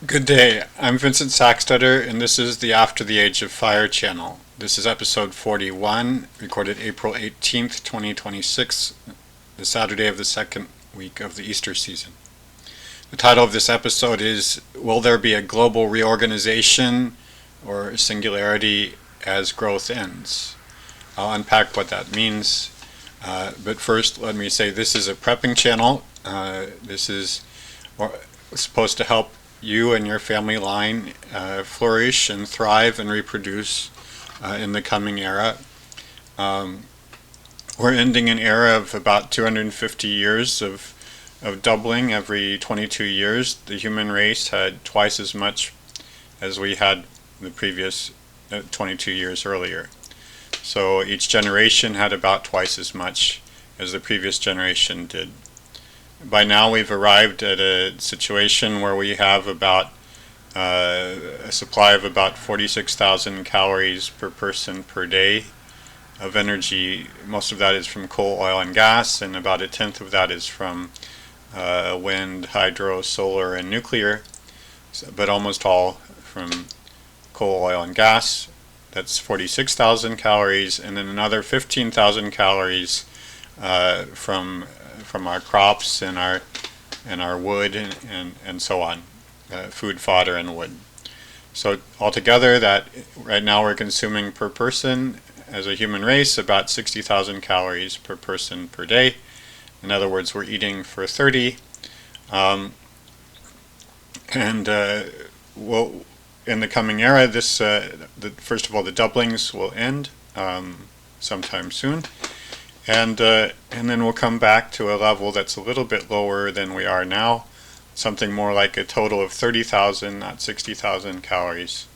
Good day. I'm Vincent Sackstetter, and this is the After the Age of Fire channel. This is episode 41, recorded April 18th, 2026, the Saturday of the second week of the Easter season. The title of this episode is, Will There Be a Global Reorganization or Singularity as Growth Ends? I'll unpack what that means, but first let me say this is a prepping channel. This is supposed to help you and your family line flourish and thrive and reproduce in the coming era. We're ending an era of about 250 years of doubling every 22 years. The human race had twice as much as we had the previous 22 years earlier. So each generation had about twice as much as the previous generation did. By now we've arrived at a situation where we have about a supply of about 46,000 calories per person per day of energy. Most of that is from coal, oil, and gas, and about a tenth of that is from wind, hydro, solar, and nuclear, but almost all from coal, oil, and gas. That's 46,000 calories, and then another 15,000 calories from our crops and our wood and so on, food, fodder, and wood. So altogether, that right now we're consuming per person as a human race about 60,000 calories per person per day. In other words, we're eating for 30, we'll, in the coming era, first of all, the doublings will end sometime soon. And then we'll come back to a level that's a little bit lower than we are now, something more like a total of 30,000, not 60,000 calories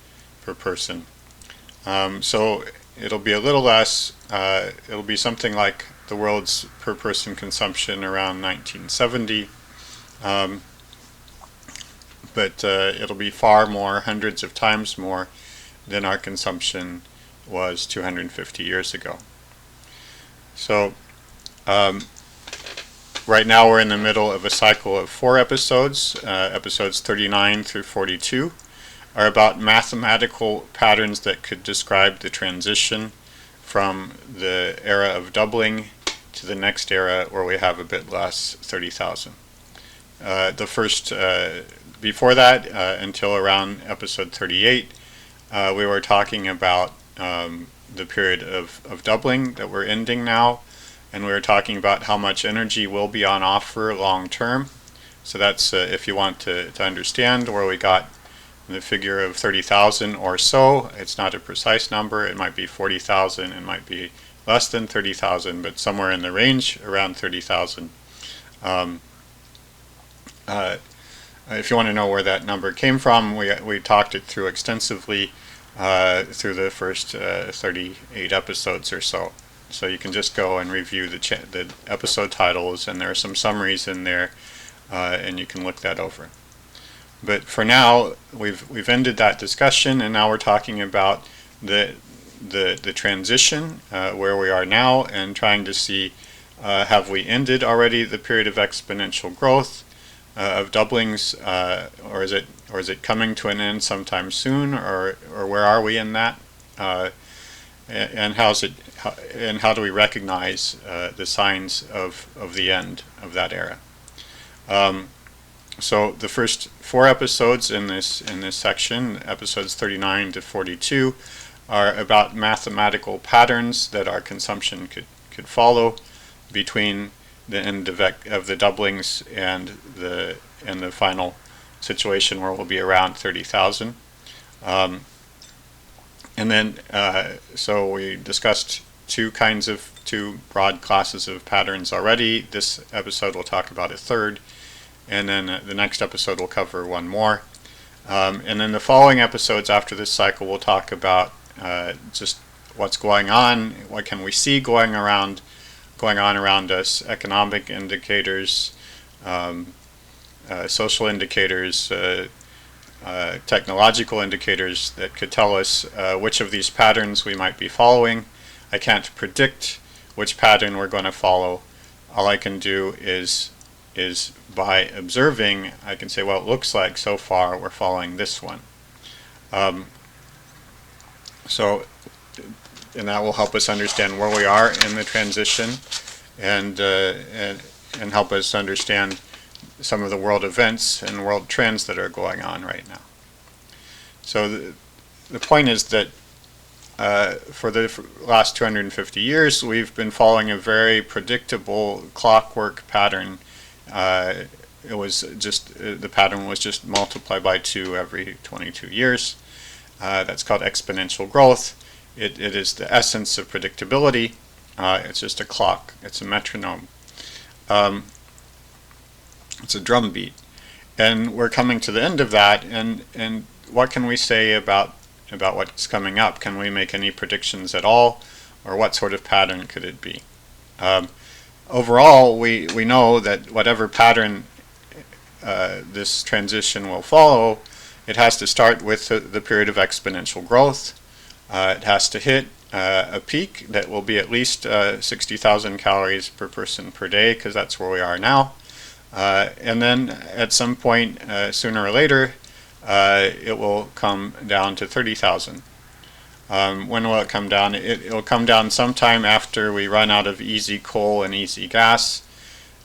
per person. So it'll be a little less. It'll be something like the world's per person consumption around 1970, but it'll be far more, hundreds of times more than our consumption was 250 years ago. So right now we're in the middle of a cycle of 4 episodes. Episodes 39 through 42 are about mathematical patterns that could describe the transition from the era of doubling to the next era where we have a bit less, 30,000. Before that, until around episode 38, we were talking about the period of doubling that we're ending now, and we were talking about how much energy will be on offer long term. So that's if you want to understand where we got the figure of 30,000 or so. It's not a precise number. It might be 40,000, it might be less than 30,000, but somewhere in the range around 30,000. If you want to know where that number came from, we talked it through extensively through the first 38 episodes or so. So you can just go and review the episode titles, and there are some summaries in there, and you can look that over. But for now, we've ended that discussion, and now we're talking about the transition, where we are now, and trying to see have we ended already the period of exponential growth of doublings, or is it coming to an end sometime soon, or where are we in that, and how do we recognize the signs of the end of that era? So the first 4 episodes in this section, episodes 39 to 42, are about mathematical patterns that our consumption could follow between the end of the doublings and the final situation where we'll be around 30,000. And then so we discussed two broad classes of patterns already. This episode will talk about a third, and then the next episode will cover one more. And then the following episodes after this cycle will talk about just what's going on, what can we see going on around us, economic indicators, social indicators, technological indicators that could tell us which of these patterns we might be following. I can't predict which pattern we're going to follow. All I can do is is by observing, I can say, well, it looks like so far we're following this one. So, and that will help us understand where we are in the transition, and help us understand some of the world events and world trends that are going on right now. So the point is that for the last 250 years, we've been following a very predictable clockwork pattern. It was just the pattern was just multiply by 2 every 22 years. That's called exponential growth. It is the essence of predictability. It's just a clock. It's a metronome. It's a drum beat. And we're coming to the end of that, and what can we say about what's coming up? Can we make any predictions at all, or what sort of pattern could it be? Overall, we know that whatever pattern this transition will follow, it has to start with the period of exponential growth. It has to hit a peak that will be at least 60,000 calories per person per day, because that's where we are now. And then at some point, sooner or later, it will come down to 30,000. When will it come down? It will come down sometime after we run out of easy coal and easy gas,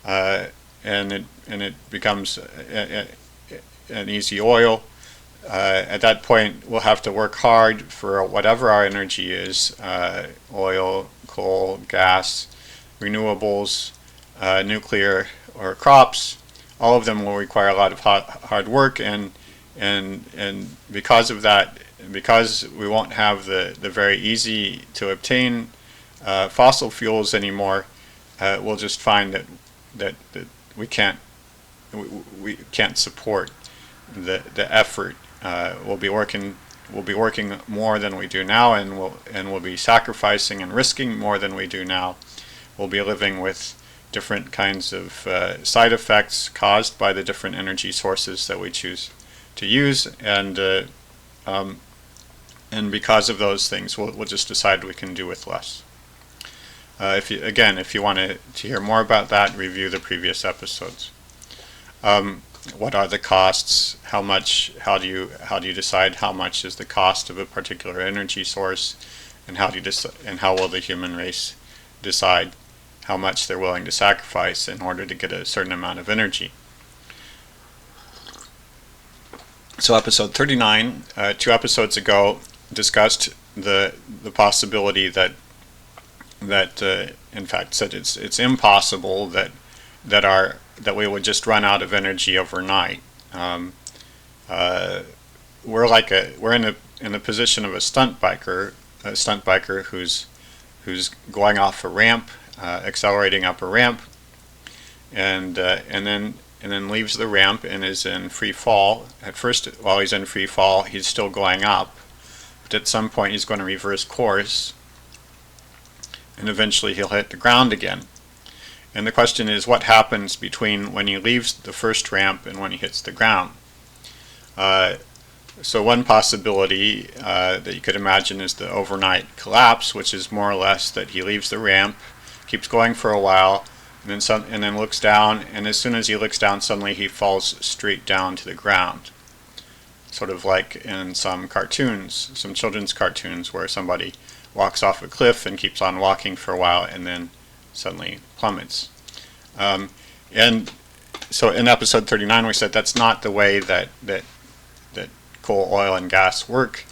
and it becomes an easy oil. At that point, we'll have to work hard for whatever our energy is: oil, coal, gas, renewables, nuclear, or crops. All of them will require a lot of hard work, and because of that, because we won't have the very easy to obtain fossil fuels anymore, we'll just find that we can't support the effort. We'll be working more than we do now, and we'll be sacrificing and risking more than we do now. We'll be living with different kinds of side effects caused by the different energy sources that we choose to use, and because of those things, we'll just decide we can do with less. If you want to hear more about that, review the previous episodes. What are the costs? How do you decide how much is the cost of a particular energy source, and how will the human race decide how much they're willing to sacrifice in order to get a certain amount of energy? So episode 39, 2 episodes ago, discussed the possibility that in fact said it's impossible that we would just run out of energy overnight. We're in the position of a stunt biker who's going off a ramp, accelerating up a ramp, and then leaves the ramp and is in free fall. At first, while he's in free fall, he's still going up, but at some point he's going to reverse course, and eventually he'll hit the ground again. And the question is, what happens between when he leaves the first ramp and when he hits the ground? So one possibility that you could imagine is the overnight collapse, which is more or less that he leaves the ramp, keeps going for a while, and then looks down, and as soon as he looks down, suddenly he falls straight down to the ground. Sort of like in some cartoons, some children's cartoons, where somebody walks off a cliff and keeps on walking for a while and then suddenly plummets. And so in episode 39 we said that's not the way that coal, oil, and gas work.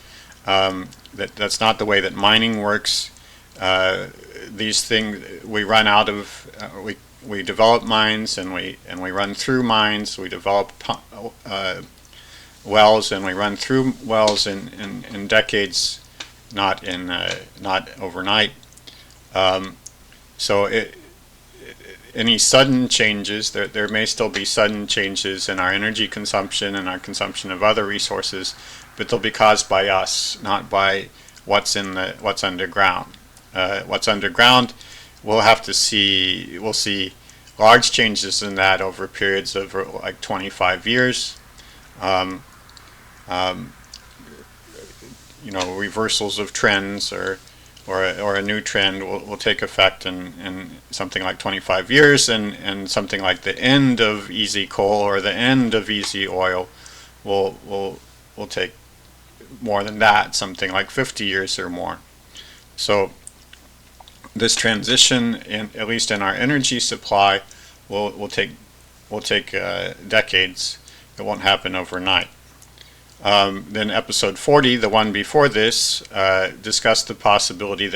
That's not the way that mining works. These things, we run out of, we develop mines, and we run through mines. We develop wells, and we run through wells in decades, not overnight. So any sudden changes, there may still be sudden changes in our energy consumption and our consumption of other resources, but they'll be caused by us, not by what's underground. What's underground, we'll see large changes in that over periods of like 25 years. Reversals of trends, or or a new trend will take effect in something like 25 years, and something like the end of easy coal or the end of easy oil will take more than that, something like 50 years or more. So this transition, at least in our energy supply, will take decades. It won't happen overnight. Then episode 40, the one before this, discussed the possibility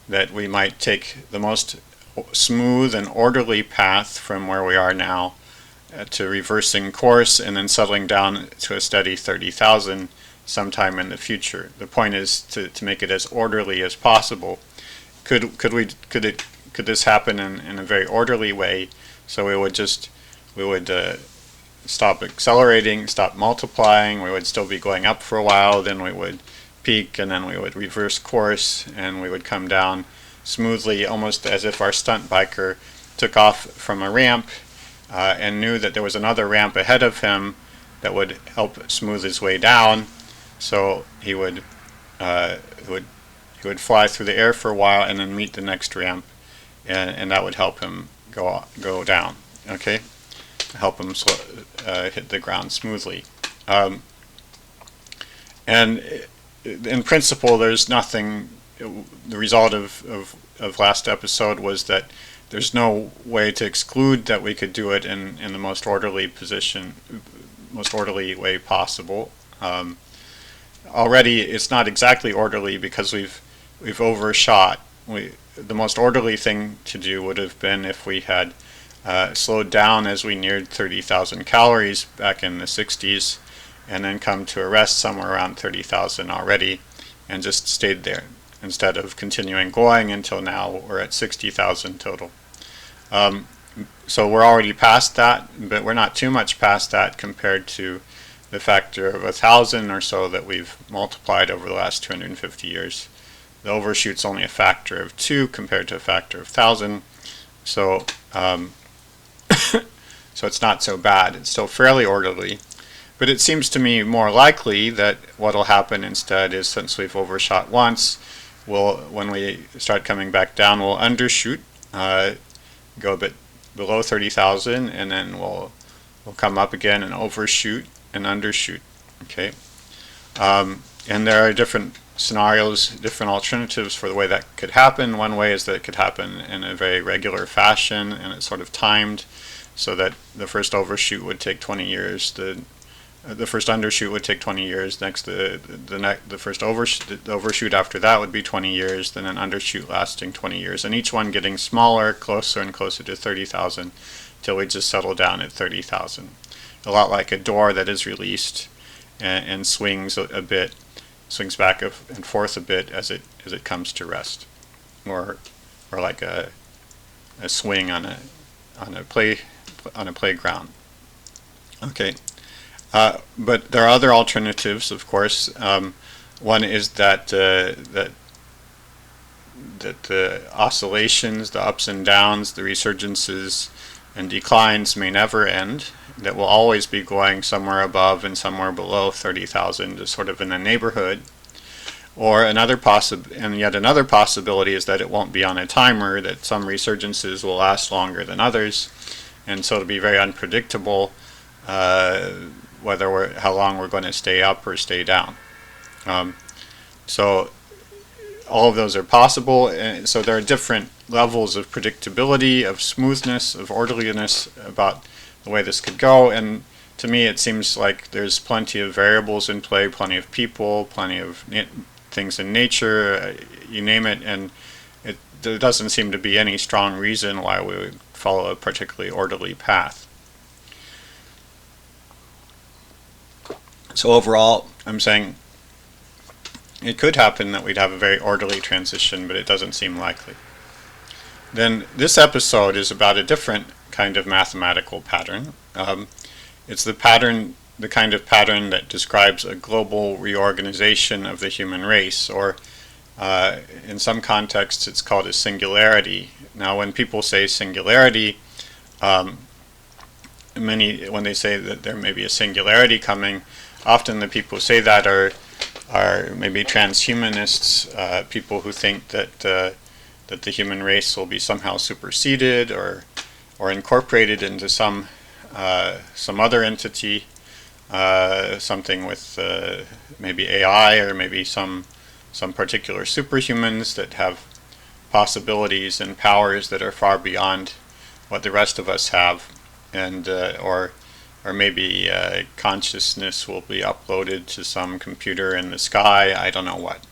that we might take the most smooth and orderly path from where we are now to reversing course and then settling down to a steady 30,000 sometime in the future. The point is to make it as orderly as possible. Could this happen in a very orderly way? So we would stop accelerating, stop multiplying, we would still be going up for a while, then we would peak, and then we would reverse course, and we would come down smoothly, almost as if our stunt biker took off from a ramp and knew that there was another ramp ahead of him that would help smooth his way down. So he would fly through the air for a while and then meet the next ramp, and that would help him go down. Okay, help him hit the ground smoothly. And in principle, there's nothing. The result of last episode was that there's no way to exclude that we could do it in the most orderly way possible. Already, it's not exactly orderly because we've overshot. The most orderly thing to do would have been if we had slowed down as we neared 30,000 calories back in the 60s, and then come to a rest somewhere around 30,000 already, and just stayed there instead of continuing going until now we're at 60,000 total. So we're already past that, but we're not too much past that compared to the factor of 1,000 or so that we've multiplied over the last 250 years. The overshoot's only a factor of 2 compared to a factor of 1,000, so so it's not so bad. It's still fairly orderly, but it seems to me more likely that what will happen instead is, since we've overshot once, when we start coming back down, we'll undershoot, go a bit below 30,000, and then we'll come up again and overshoot and undershoot. Okay, and there are different scenarios, different alternatives for the way that could happen. One way is that it could happen in a very regular fashion, and it's sort of timed, so that the first overshoot would take 20 years, the first undershoot would take 20 years, next the first overshoot after that would be 20 years, then an undershoot lasting 20 years, and each one getting smaller, closer and closer to 30,000, till we just settle down at 30,000. A lot like a door that is released and swings a bit, swings back and forth a bit as it comes to rest, or like a swing on a playground. Okay, but there are other alternatives, of course. One is that the oscillations, the ups and downs, the resurgences and declines may never end. That will always be going somewhere above and somewhere below 30,000, just sort of in the neighborhood. Or yet another possibility is that it won't be on a timer, that some resurgences will last longer than others, and so it'll be very unpredictable how long we're going to stay up or stay down. So all of those are possible, and so there are different levels of predictability, of smoothness, of orderliness about the way this could go, and to me it seems like there's plenty of variables in play, plenty of people, plenty of things in nature, you name it, and there doesn't seem to be any strong reason why we would follow a particularly orderly path. So overall, I'm saying it could happen that we'd have a very orderly transition, but it doesn't seem likely. Then this episode is about a different kind of mathematical pattern. It's the kind of pattern that describes a global reorganization of the human race, or in some contexts it's called a singularity. Now when people say singularity, when they say that there may be a singularity coming, often the people who say that are are maybe transhumanists, people who think that the human race will be somehow superseded or incorporated into some other entity, something with maybe AI or maybe some particular superhumans that have possibilities and powers that are far beyond what the rest of us have, and or maybe consciousness will be uploaded to some computer in the sky. I don't know what.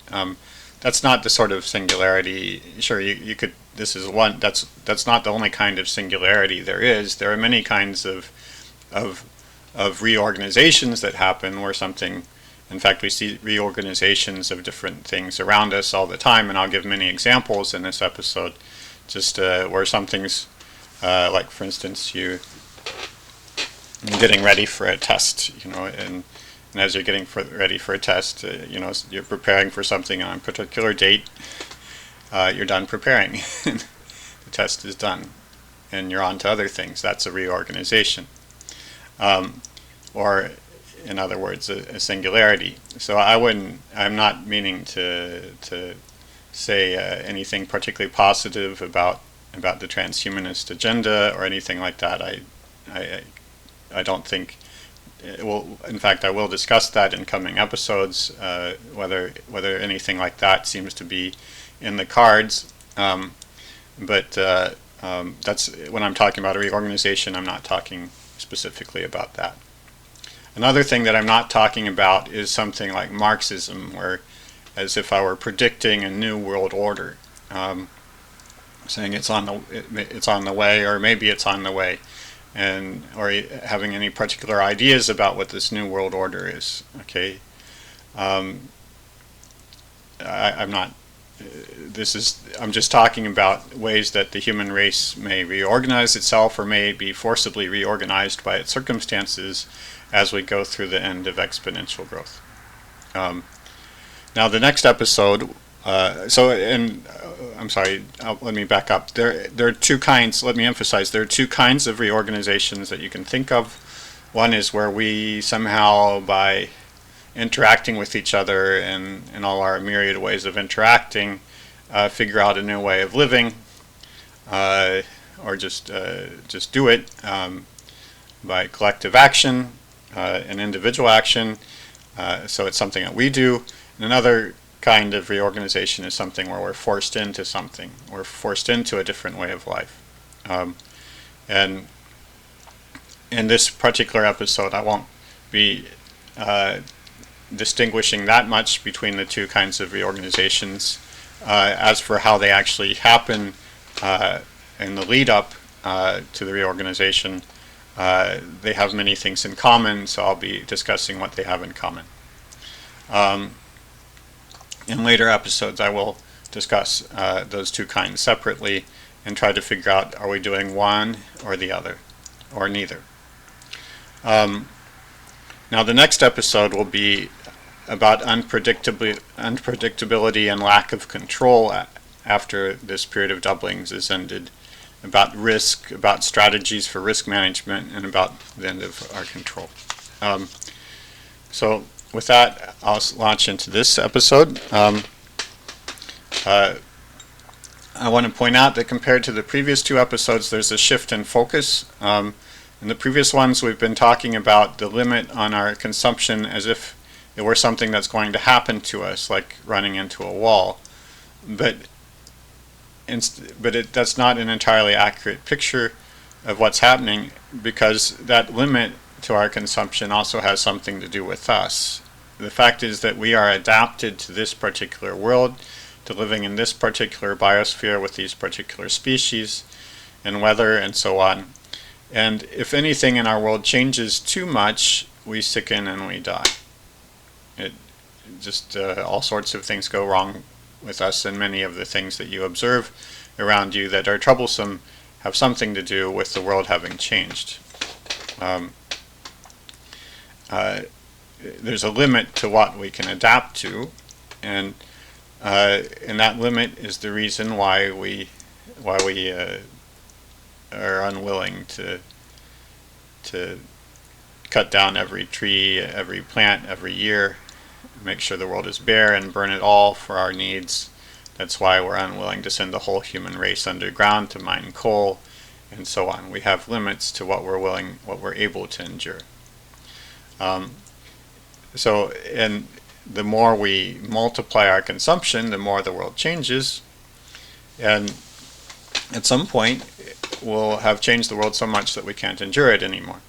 That's not the sort of singularity. Sure, you could. This is one. That's not the only kind of singularity there is. There are many kinds of reorganizations that happen where something. In fact, we see reorganizations of different things around us all the time, and I'll give many examples in this episode. Just where something's like, for instance, you're getting ready for a test, and as you're getting ready for a test, you're preparing for something on a particular date. You're done preparing. The test is done, and you're on to other things. That's a reorganization, or in other words, a singularity. So I'm not meaning to say anything particularly positive about the transhumanist agenda or anything like that. I don't think. Well, in fact, I will discuss that in coming episodes. Whether anything like that seems to be in the cards, but that's when I'm talking about a reorganization. I'm not talking specifically about that. Another thing that I'm not talking about is something like Marxism, where, as if I were predicting a new world order, saying it's on the way, or maybe it's on the way, or having any particular ideas about what this new world order is. Okay, I'm not. I'm just talking about ways that the human race may reorganize itself, or may be forcibly reorganized by its circumstances as we go through the end of exponential growth. Now, the next episode. I'm sorry. Let me back up. There are two kinds. Let me emphasize. There are two kinds of reorganizations that you can think of. One is where we somehow, by interacting with each other and all our myriad ways of interacting, figure out a new way of living, or just do it by collective action and individual action. So it's something that we do. And another kind of reorganization is something where we're forced into something. We're forced into a different way of life. And in this particular episode, I won't be distinguishing that much between the two kinds of reorganizations. As for how they actually happen in the lead up to the reorganization, they have many things in common, so I'll be discussing what they have in common. In later episodes, I will discuss those two kinds separately and try to figure out, are we doing one or the other, or neither. Now, the next episode will be about unpredictability and lack of control after this period of doublings is ended, about risk, about strategies for risk management, and about the end of our control. So with that, I'll launch into this episode. I want to point out that compared to the previous two episodes, there's a shift in focus. In the previous ones, we've been talking about the limit on our consumption as if it were something that's going to happen to us, like running into a wall. But that's not an entirely accurate picture of what's happening, because that limit to our consumption also has something to do with us. The fact is that we are adapted to this particular world, to living in this particular biosphere with these particular species and weather and so on. And if anything in our world changes too much, we sicken and we die. It just all sorts of things go wrong with us, and many of the things that you observe around you that are troublesome have something to do with the world having changed. There's a limit to what we can adapt to, and that limit is the reason why we are unwilling to cut down every tree, every plant, every year, make sure the world is bare and burn it all for our needs. That's why we're unwilling to send the whole human race underground to mine coal, and so on. We have limits to what we're able to endure. And the more we multiply our consumption, the more the world changes. And at some point, we'll have changed the world so much that we can't endure it anymore.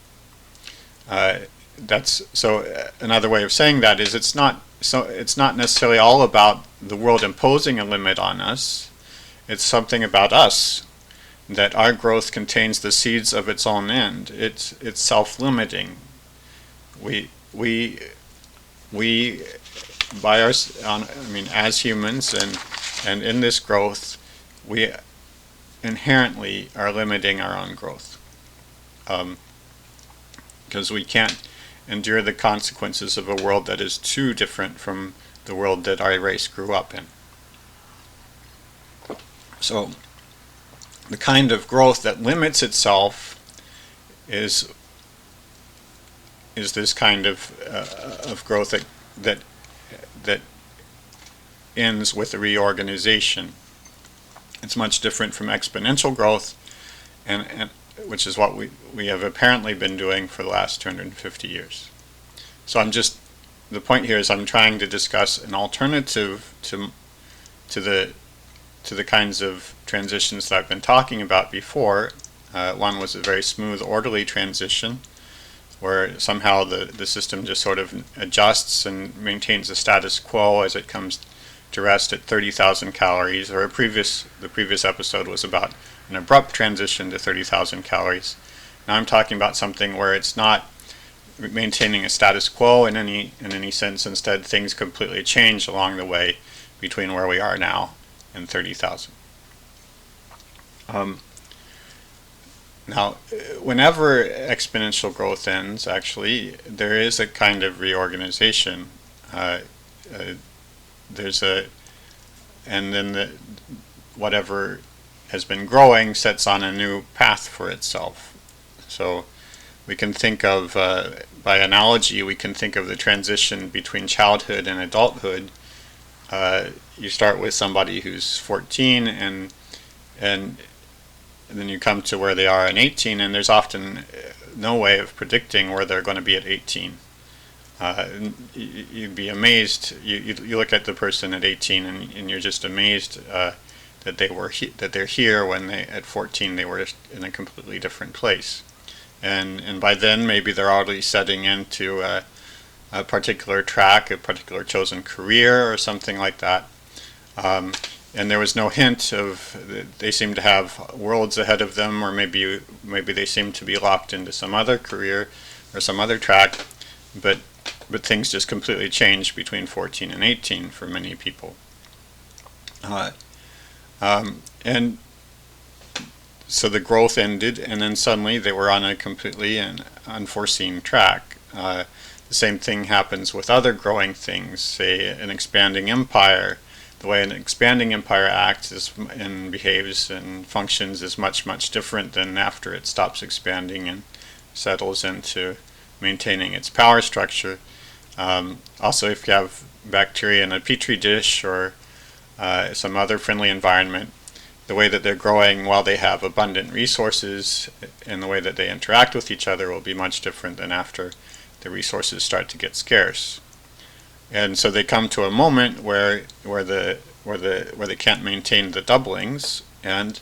Another way of saying that is it's not necessarily all about the world imposing a limit on us. It's something about us, that our growth contains the seeds of its own end. It's self-limiting. As humans and in this growth, we inherently are limiting our own growth, because we can't endure the consequences of a world that is too different from the world that our race grew up in. So the kind of growth that limits itself is this kind of growth that ends with a reorganization. It's much different from exponential growth, and which is what we have apparently been doing for the last 250 years. So the point here is I'm trying to discuss an alternative to the kinds of transitions that I've been talking about before. One was a very smooth, orderly transition, where somehow the system just sort of adjusts and maintains the status quo as it comes to rest at 30,000 calories, or the previous episode was about an abrupt transition to 30,000 calories. Now I'm talking about something where it's not maintaining a status quo in any sense. Instead, things completely change along the way between where we are now and 30,000. Now, whenever exponential growth ends, actually, there is a kind of reorganization. Whatever has been growing sets on a new path for itself. So we can think of, by analogy, we can think of the transition between childhood and adulthood. You start with somebody who's 14 and then you come to where they are in 18, and there's often no way of predicting where they're going to be at 18. You'd be amazed. You look at the person at 18, and you're just amazed that they're here when at 14 they were in a completely different place, and by then maybe they're already setting into a particular track, a particular chosen career, or something like that. And there was no hint of they seem to have worlds ahead of them, or maybe they seem to be locked into some other career or some other track, but things just completely changed between 14 and 18 for many people. And so the growth ended, and then suddenly they were on a completely unforeseen track. The same thing happens with other growing things, say an expanding empire. The way an expanding empire acts and behaves and functions is much, much different than after it stops expanding and settles into maintaining its power structure. Also, if you have bacteria in a petri dish or some other friendly environment, the way that they're growing while they have abundant resources and the way that they interact with each other will be much different than after the resources start to get scarce. And so they come to a moment where they can't maintain the doublings, and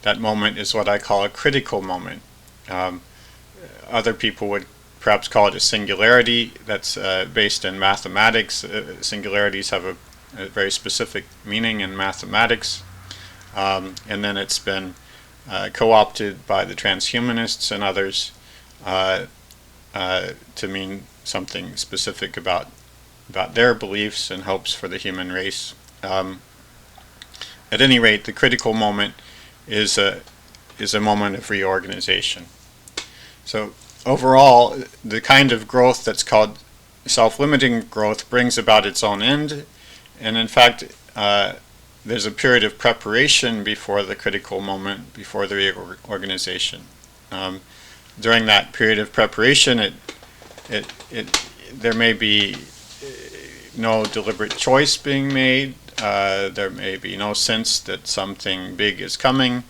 that moment is what I call a critical moment. Other people would perhaps call it a singularity. That's based in mathematics. Singularities have a very specific meaning in mathematics, and then it's been co-opted by the transhumanists and others to mean something specific about their beliefs and hopes for the human race. At any rate, the critical moment is a moment of reorganization. So overall, the kind of growth that's called self-limiting growth brings about its own end, and in fact, there's a period of preparation before the critical moment, before the reorganization. During that period of preparation, there may be no deliberate choice being made. There may be no sense that something big is coming,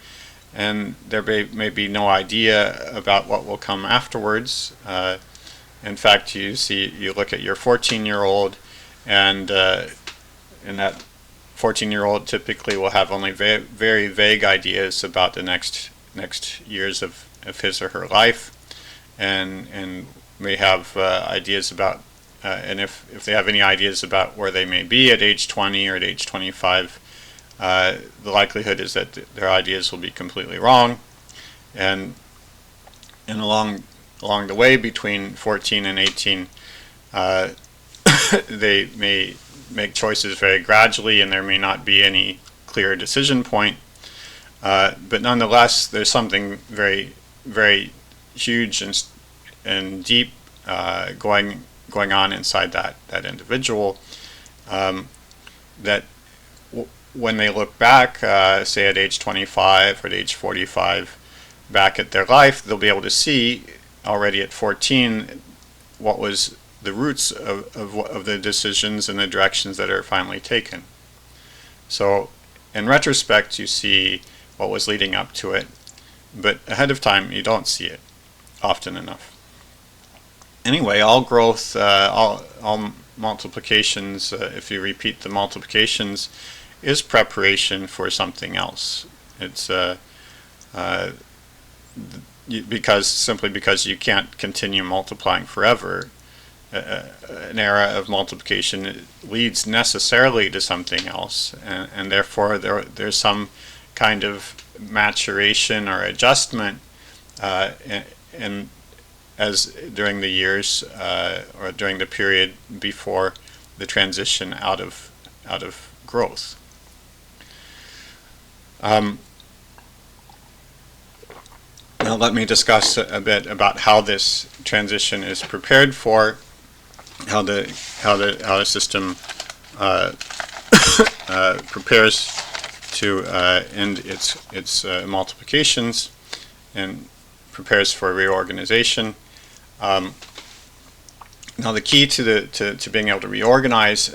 and there may be no idea about what will come afterwards. In fact, you look at your 14-year-old, and that 14-year-old typically will have only very vague ideas about the next years of his or her life, and may have ideas about, and if they have any ideas about where they may be at age 20 or at age 25, the likelihood is that their ideas will be completely wrong, and along the way between 14 and 18, they may make choices very gradually, and there may not be any clear decision point. But nonetheless, there's something very huge and deep going on inside that individual, that when they look back, say at age 25 or at age 45, back at their life, they'll be able to see already at 14 what was the roots of the decisions and the directions that are finally taken. So in retrospect, you see what was leading up to it, but ahead of time you don't see it often enough. Anyway, all growth, all multiplications, if you repeat the multiplications, is preparation for something else. It's simply because you can't continue multiplying forever. An era of multiplication leads necessarily to something else, and therefore there's some kind of maturation or adjustment in as during the years or during the period before the transition out of growth. Now let me discuss a bit about how this transition is prepared for, how the system prepares to end its multiplications and prepares for reorganization. Now the key to being able to reorganize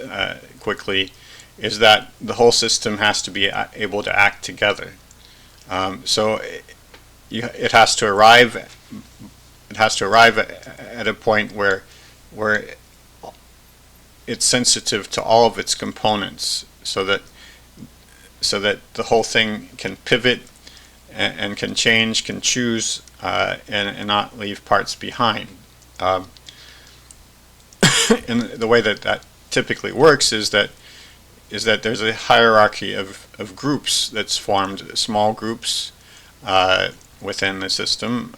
quickly is that the whole system has to be able to act together. So it has to arrive at a point where it's sensitive to all of its components, so that the whole thing can pivot and can change, can choose, and not leave parts behind. And the way that typically works is that there's a hierarchy of groups that's formed, small groups within the system.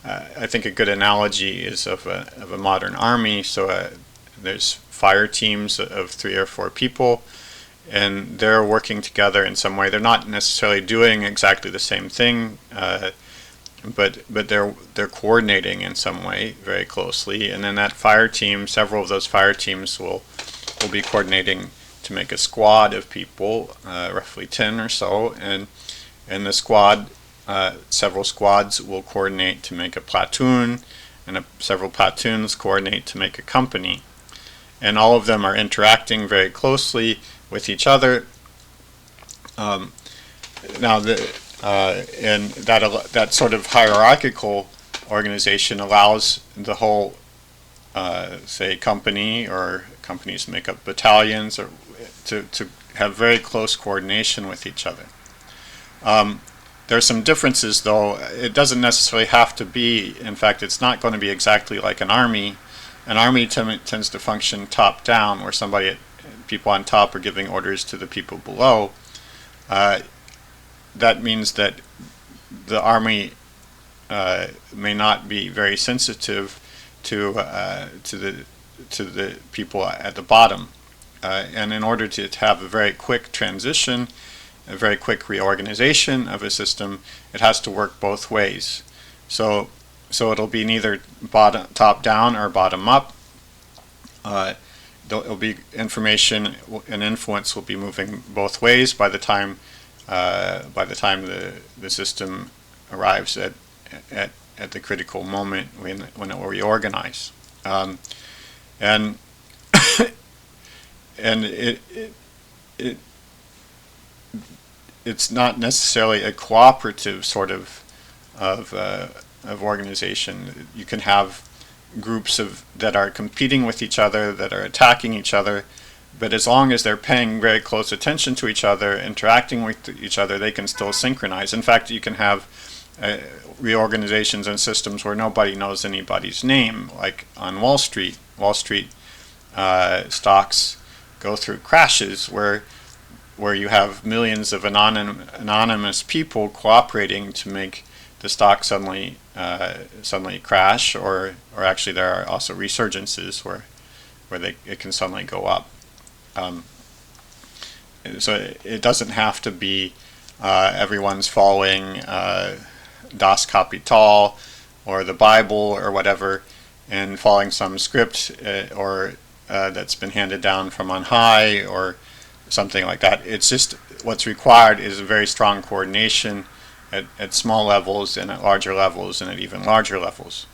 I think a good analogy is of a modern army. So there's fire teams of 3 or 4 people, and they're working together in some way. They're not necessarily doing exactly the same thing, but they're coordinating in some way very closely. And then that fire team, several of those fire teams will be coordinating to make a squad of people, roughly 10 or so, and the squad, several squads will coordinate to make a platoon, and several platoons coordinate to make a company. And all of them are interacting very closely with each other. Now, and that sort of hierarchical organization allows the whole, say, company, or companies make up battalions, or to have very close coordination with each other. There are some differences, though. It doesn't necessarily have to be. In fact, it's not going to be exactly like an army. An army tends to function top-down, where people on top are giving orders to the people below. That means that the army may not be very sensitive to the people at the bottom, and in order to have a very quick transition, a very quick reorganization of a system, it has to work both ways. So it'll be neither top down or bottom up. There'll be information and influence will be moving both ways by the time the system arrives at the critical moment when it will reorganize. and and it it's not necessarily a cooperative sort of organization. You can have groups that are competing with each other, that are attacking each other, but as long as they're paying very close attention to each other, interacting with each other, they can still synchronize. In fact, you can have reorganizations and systems where nobody knows anybody's name, like on Wall Street. Wall Street stocks go through crashes where you have millions of anonymous people cooperating to make the stock suddenly crash, or actually there are also resurgences where it can suddenly go up. So it doesn't have to be everyone's following Das Kapital or the Bible or whatever, and following some script or that's been handed down from on high or something like that. It's just what's required is a very strong coordination at small levels and at larger levels and at even larger levels.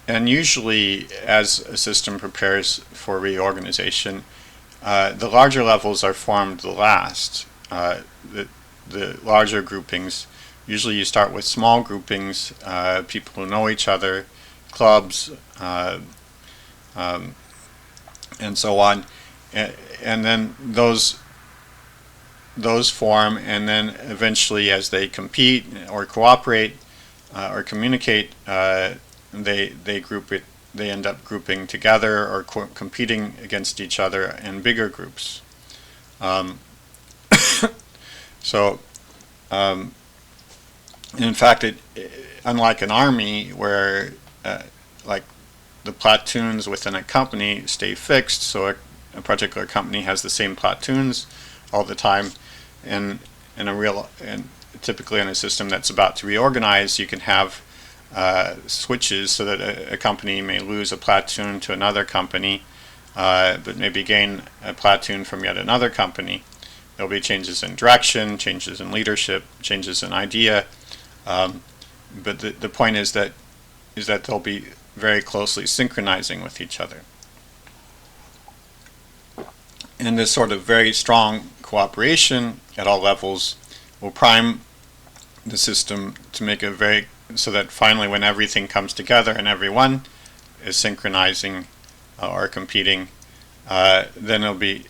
And usually, as a system prepares for reorganization, the larger levels are formed the last. The larger groupings, usually you start with small groupings, people who know each other, clubs, and so on, and then those form, and then eventually, as they compete or cooperate or communicate, they group it. They end up grouping together or competing against each other in bigger groups. So, in fact, unlike an army where, like, the platoons within a company stay fixed, so a particular company has the same platoons all the time, and typically in a system that's about to reorganize, you can have switches so that a company may lose a platoon to another company, but maybe gain a platoon from yet another company. There'll be changes in direction, changes in leadership, changes in idea, but the point is that they'll be very closely synchronizing with each other. And this sort of very strong cooperation at all levels will prime the system to make so that finally when everything comes together and everyone is synchronizing or competing, then it'll be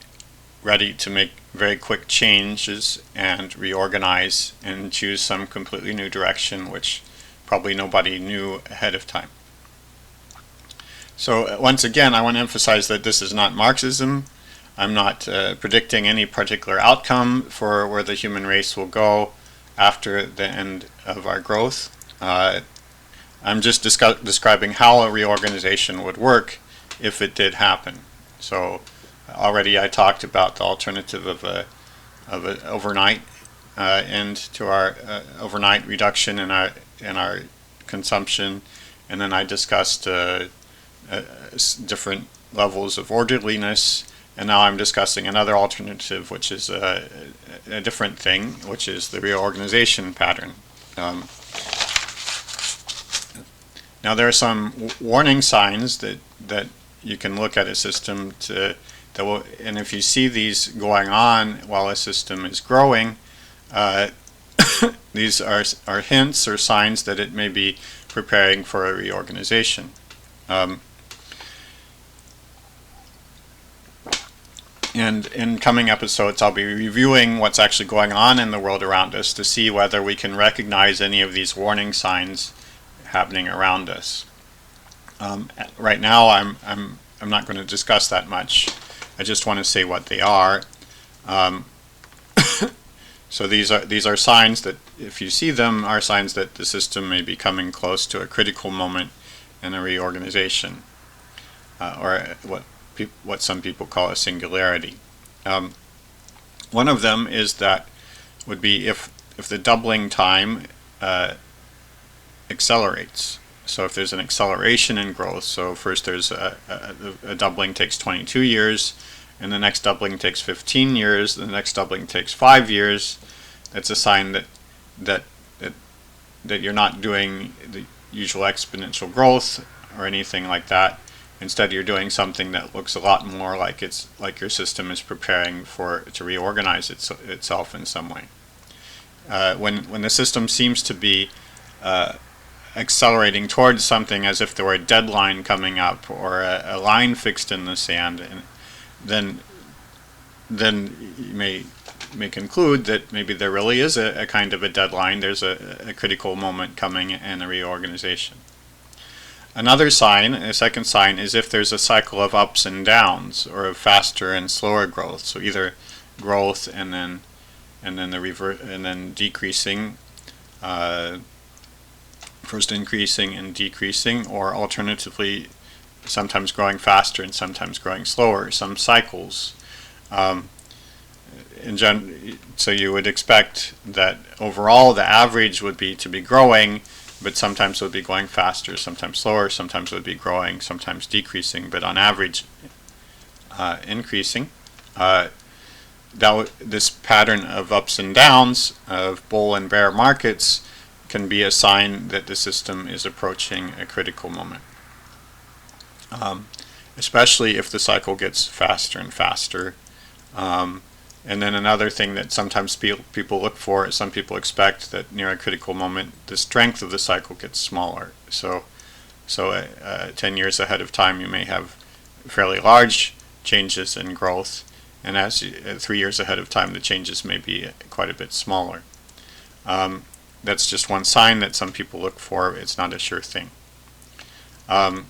ready to make very quick changes and reorganize and choose some completely new direction, which probably nobody knew ahead of time. So once again, I want to emphasize that this is not Marxism. I'm not predicting any particular outcome for where the human race will go after the end of our growth. I'm just describing how a reorganization would work if it did happen. So already I talked about the alternative of an overnight end to our overnight reduction in our consumption, and then I discussed different levels of orderliness, and now I'm discussing another alternative, which is a different thing, which is the reorganization pattern. Now there are some warning signs that you can look at a system and if you see these going on while a system is growing, these are hints or signs that it may be preparing for a reorganization. And in coming episodes, I'll be reviewing what's actually going on in the world around us to see whether we can recognize any of these warning signs happening around us. Right now, I'm not going to discuss that much. I just want to say what they are. So these are signs that, if you see them, are signs that the system may be coming close to a critical moment in a reorganization, or what some people call a singularity. One of them would be if the doubling time accelerates. So if there's an acceleration in growth, so first there's a doubling takes 22 years, and the next doubling takes 15 years, the next doubling takes 5 years, that's a sign that you're not doing the usual exponential growth or anything like that. Instead, you're doing something that looks a lot more like it's like your system is preparing to reorganize itself in some way. When the system seems to be accelerating towards something as if there were a deadline coming up or a line fixed in the sand, and then you may conclude that maybe there really is a kind of a deadline. There's a critical moment coming and a reorganization. Another sign, a second sign, is if there's a cycle of ups and downs or of faster and slower growth. So either growth and then decreasing, first increasing and decreasing, or alternatively sometimes growing faster and sometimes growing slower, some cycles. So you would expect that overall the average would be to be growing, but sometimes it would be going faster, sometimes slower, sometimes it would be growing, sometimes decreasing, but on average increasing. This pattern of ups and downs, of bull and bear markets, can be a sign that the system is approaching a critical moment. Especially if the cycle gets faster and faster. And then another thing that sometimes people look for, some people expect that near a critical moment, the strength of the cycle gets smaller. So 10 years ahead of time, you may have fairly large changes in growth, and as 3 years ahead of time, the changes may be quite a bit smaller. That's just one sign that some people look for. It's not a sure thing. None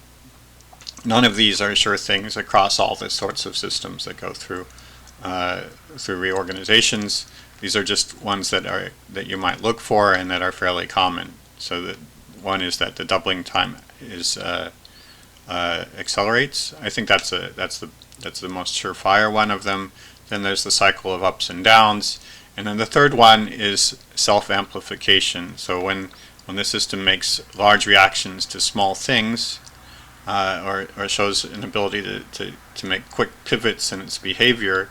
of these are sure things across all the sorts of systems that go through reorganizations. These are just ones that you might look for and that are fairly common. So that one is that the doubling time is accelerates. I think that's the most surefire one of them. Then there's the cycle of ups and downs, and then the third one is self-amplification. So when the system makes large reactions to small things, or shows an ability to make quick pivots in its behavior,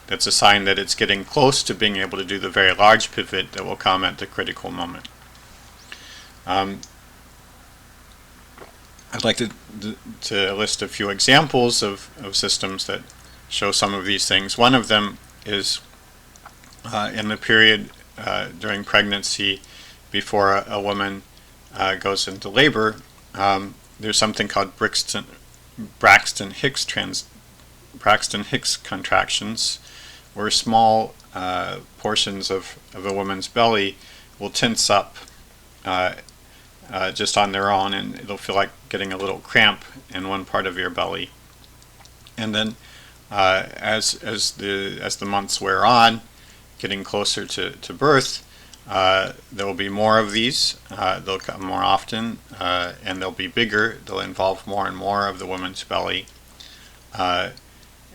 that's a sign that it's getting close to being able to do the very large pivot that will come at the critical moment. I'd like to list a few examples of systems that show some of these things. One of them is in the period during pregnancy before a woman goes into labor. There's something called Braxton Hicks contractions, where small portions of a woman's belly will tense up just on their own, and it'll feel like getting a little cramp in one part of your belly. And then as the months wear on, getting closer to birth, there will be more of these. They'll come more often, and they'll be bigger. They'll involve more and more of the woman's belly,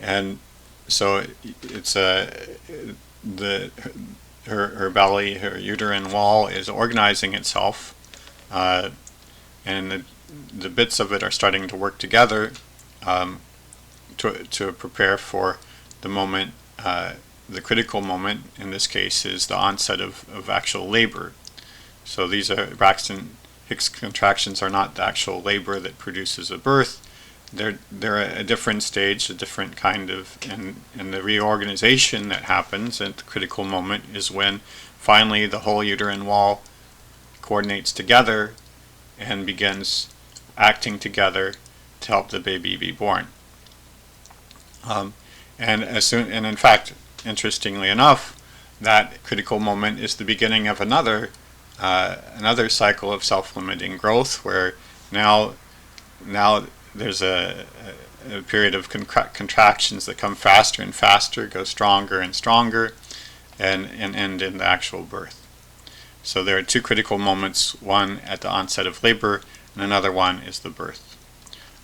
and so it's her belly, her uterine wall is organizing itself, and the bits of it are starting to work together to prepare for the moment. The critical moment in this case is the onset of actual labor. So these Braxton Hicks contractions are not the actual labor that produces a birth. They're a different stage, a different kind of, and the reorganization that happens at the critical moment is when finally the whole uterine wall coordinates together and begins acting together to help the baby be born. And in fact, interestingly enough, that critical moment is the beginning of another cycle of self-limiting growth, where now there's a period of contractions that come faster and faster, go stronger and stronger, and end in the actual birth. So there are two critical moments, one at the onset of labor, and another one is the birth.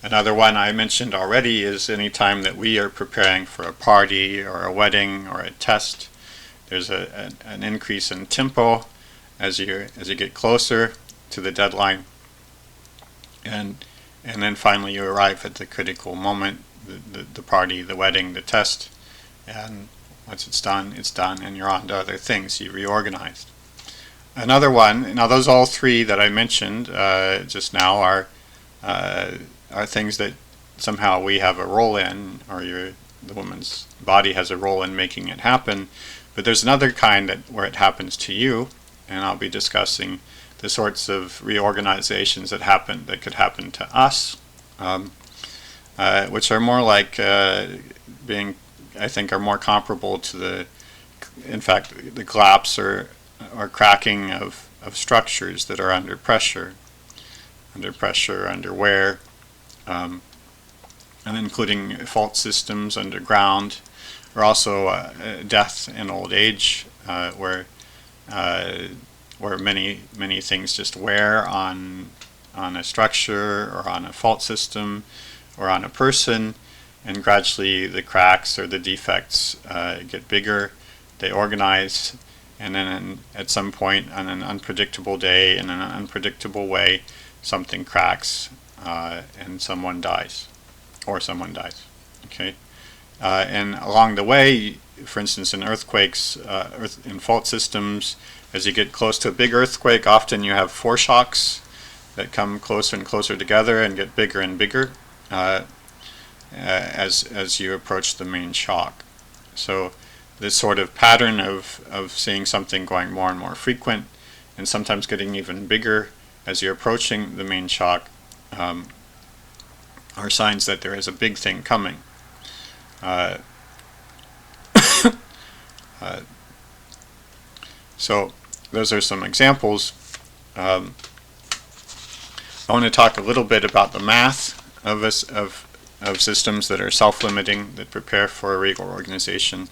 Another one I mentioned already is any time that we are preparing for a party or a wedding or a test. There's an increase in tempo as you get closer to the deadline, and then finally you arrive at the critical moment, the party, the wedding, the test, and once it's done, and you're on to other things. You reorganized. Another one. Now those all three that I mentioned just now are are things that somehow we have a role in, or the woman's body has a role in making it happen. But there's another kind where it happens to you, and I'll be discussing the sorts of reorganizations that could happen to us, which are more like I think, are more comparable to in fact, the collapse or cracking of structures that are under pressure, under wear, and including fault systems underground, or also death and old age, where many things just wear on a structure or on a fault system or on a person, and gradually the cracks or the defects get bigger, they organize, and then at some point on an unpredictable day in an unpredictable way, something cracks and someone dies. Okay, and along the way, for instance, in earthquakes, in fault systems, as you get close to a big earthquake, often you have foreshocks that come closer and closer together and get bigger and bigger as you approach the main shock. So this sort of pattern of seeing something going more and more frequent, and sometimes getting even bigger as you're approaching the main shock, are signs that there is a big thing coming. So those are some examples. I want to talk a little bit about the math of systems that are self-limiting, that prepare for a reorganization.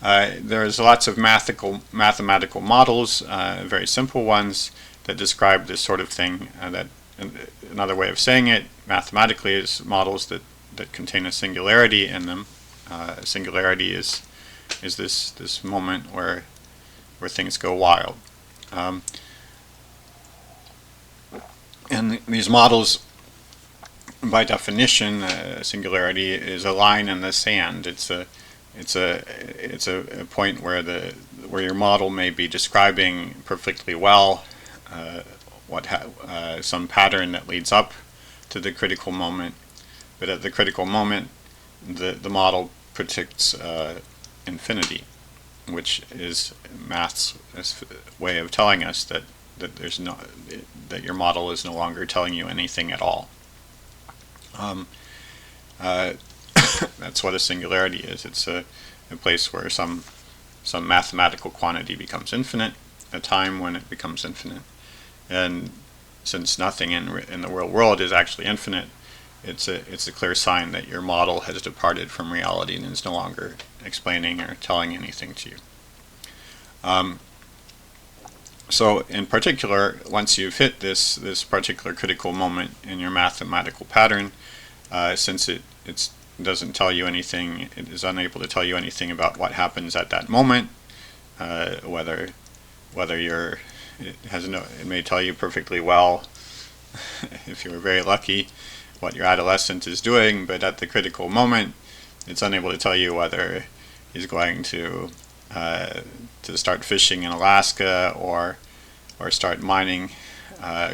There's lots of mathematical models, very simple ones, that describe this sort of thing. Another way of saying it mathematically is models that contain a singularity in them. A singularity is this moment where things go wild. And these models, by definition, singularity is a line in the sand. It's a point where your model may be describing perfectly well some pattern that leads up to the critical moment, but at the critical moment, the model predicts infinity, which is math's way of telling us that your model is no longer telling you anything at all. That's what a singularity is. It's a place where some mathematical quantity becomes infinite, a time when it becomes infinite. And since nothing in the real world is actually infinite, it's a clear sign that your model has departed from reality and is no longer explaining or telling anything to you. So in particular, once you've hit this particular critical moment in your mathematical pattern, since it doesn't tell you anything, it is unable to tell you anything about what happens at that moment, whether it may tell you perfectly well, if you were very lucky, what your adolescent is doing, but at the critical moment, it's unable to tell you whether he's going to start fishing in Alaska or start mining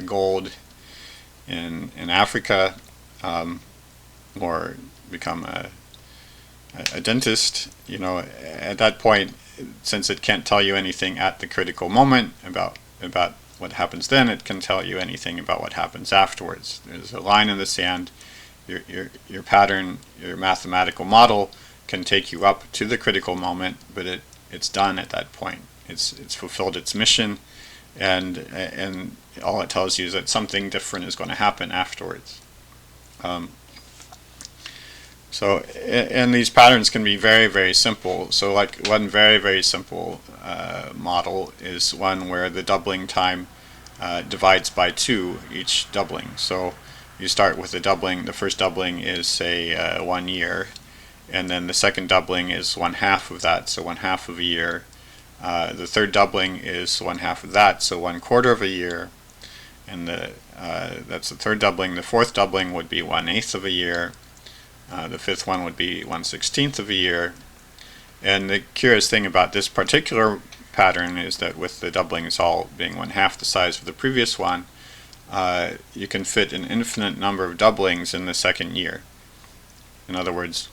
gold in Africa, or become a dentist. At that point, since it can't tell you anything at the critical moment about what happens then, it can tell you anything about what happens afterwards. There's a line in the sand. Your pattern, your mathematical model can take you up to the critical moment, but it's done at that point. It's fulfilled its mission, and all it tells you is that something different is going to happen afterwards. And these patterns can be very, very simple. So like one very, very simple model is one where the doubling time divides by 2 each doubling. So you start with the doubling. The first doubling is, say, 1 year, and then the second doubling is 1/2 of that, so 1/2 of a year. The third doubling is 1/2 of that, so 1/4 of a year, and that's the third doubling. The fourth doubling would be 1/8 of a year. The fifth one would be 1/16 of a year. And the curious thing about this particular pattern is that with the doublings all being 1/2 the size of the previous one, you can fit an infinite number of doublings in the second year. In other words,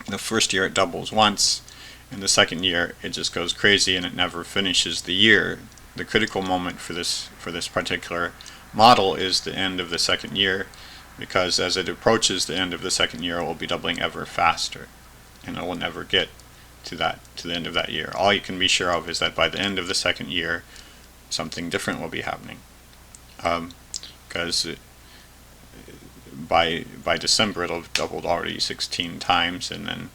the first year it doubles once, in the second year it just goes crazy and it never finishes the year. The critical moment for this particular model is the end of the second year, because as it approaches the end of the second year, it will be doubling ever faster, and it will never get to the end of that year. All you can be sure of is that by the end of the second year, something different will be happening, because by December it'll have doubled already 16 times, and then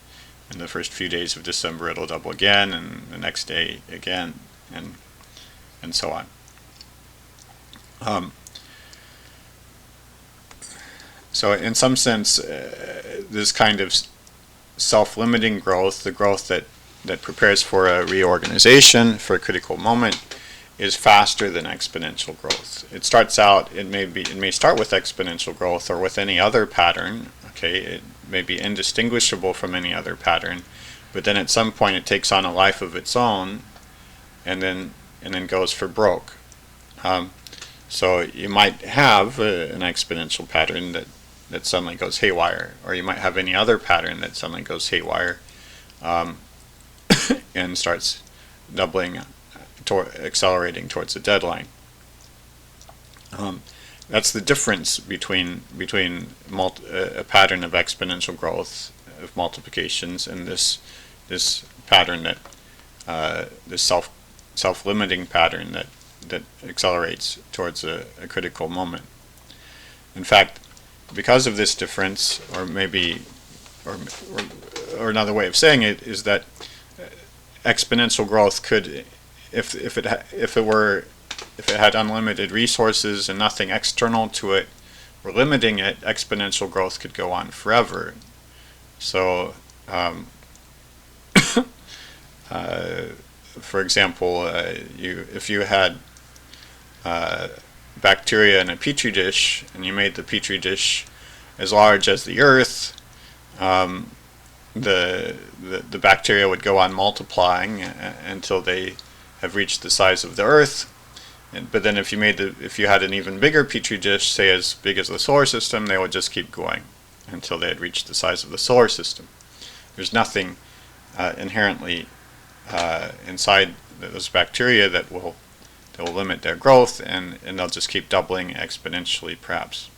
in the first few days of December it'll double again, and the next day again, and so on. So in some sense, this kind of self-limiting growth, the growth that prepares for a reorganization, for a critical moment, is faster than exponential growth. It starts out, it may start with exponential growth or with any other pattern. Okay, it may be indistinguishable from any other pattern, but then at some point it takes on a life of its own, and then goes for broke. So you might have an exponential pattern that suddenly goes haywire, or you might have any other pattern that suddenly goes haywire, and starts doubling, accelerating towards a deadline. That's the difference between a pattern of exponential growth of multiplications and this pattern this self-limiting pattern that accelerates towards a critical moment. In fact, because of this difference, or maybe, or another way of saying it is that exponential growth could, if it had unlimited resources and nothing external to it or limiting it, exponential growth could go on forever. So, for example, if you had bacteria in a petri dish, and you made the petri dish as large as the Earth, the bacteria would go on multiplying until they have reached the size of the Earth. But then if you had an even bigger petri dish, say as big as the solar system, they would just keep going until they had reached the size of the solar system. There's nothing inherently inside those bacteria that will limit their growth, and they'll just keep doubling exponentially, perhaps.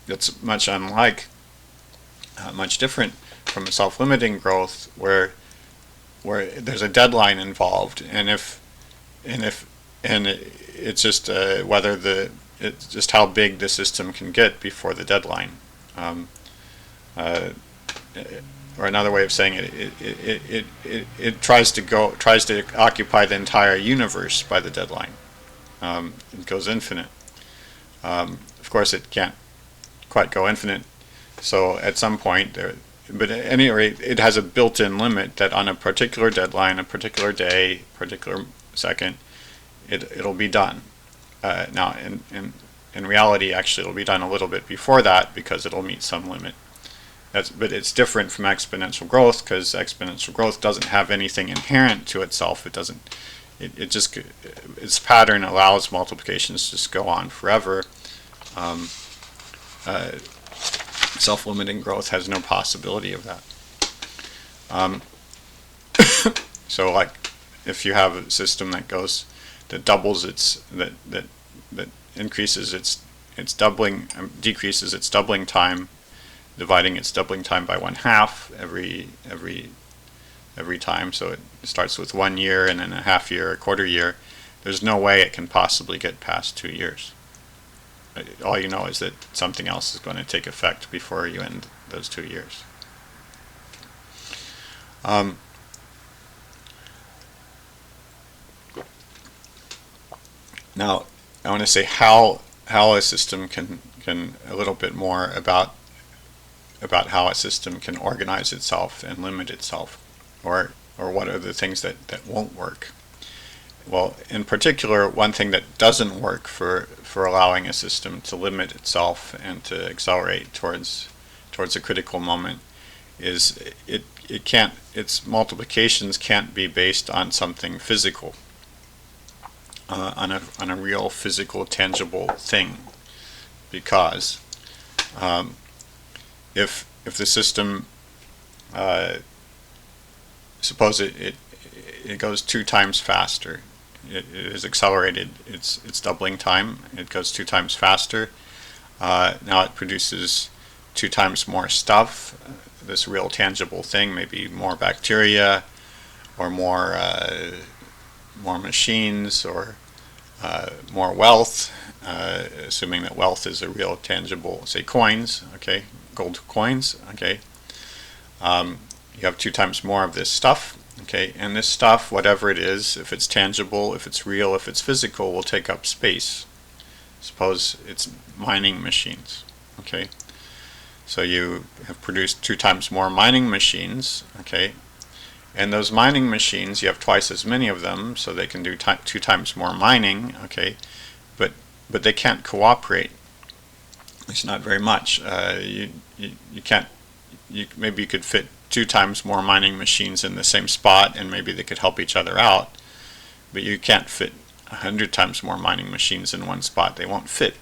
That's much different from a self-limiting growth, where there's a deadline involved, and it's just it's just how big the system can get before the deadline. Or another way of saying it tries to occupy the entire universe by the deadline. It goes infinite. Of course, it can't quite go infinite. So at some point, but at any rate, it has a built-in limit that on a particular deadline, a particular day, particular second, it'll be done. Now, in reality, actually, it'll be done a little bit before that, because it'll meet some limit. But it's different from exponential growth, because exponential growth doesn't have anything inherent to itself. It doesn't. Its pattern allows multiplications to just go on forever. Self-limiting growth has no possibility of that. So, like, if you have a system that doubles that increases its doubling, decreases its doubling time, dividing its doubling time by 1/2 every time. So it starts with 1 year, and then a half year, a quarter year. There's no way it can possibly get past 2 years. All you know is that something else is going to take effect before you end those 2 years. Now, I want to say how a system can a little bit more about how a system can organize itself and limit itself, or what are the things that won't work. Well, in particular, one thing that doesn't work for allowing a system to limit itself and to accelerate towards a critical moment is its multiplications can't be based on something physical. on a real physical, tangible thing, because if the system, suppose it goes 2 times faster, it is accelerated, it's doubling time, it goes 2 times faster. Now it produces 2 times more stuff, this real tangible thing, maybe more bacteria, or more machines, or more wealth, assuming that wealth is a real tangible, say coins, okay, gold coins, okay. You have 2 times more of this stuff, okay, and this stuff, whatever it is, if it's tangible, if it's real, if it's physical, will take up space. Suppose it's mining machines, okay. So you have produced 2 times more mining machines, okay, and those mining machines, you have twice as many of them, so they can do 2 times more mining, okay, but they can't cooperate. It's not very much. You can't. Maybe you could fit 2 times more mining machines in the same spot, and maybe they could help each other out. But you can't fit 100 times more mining machines in one spot. They won't fit.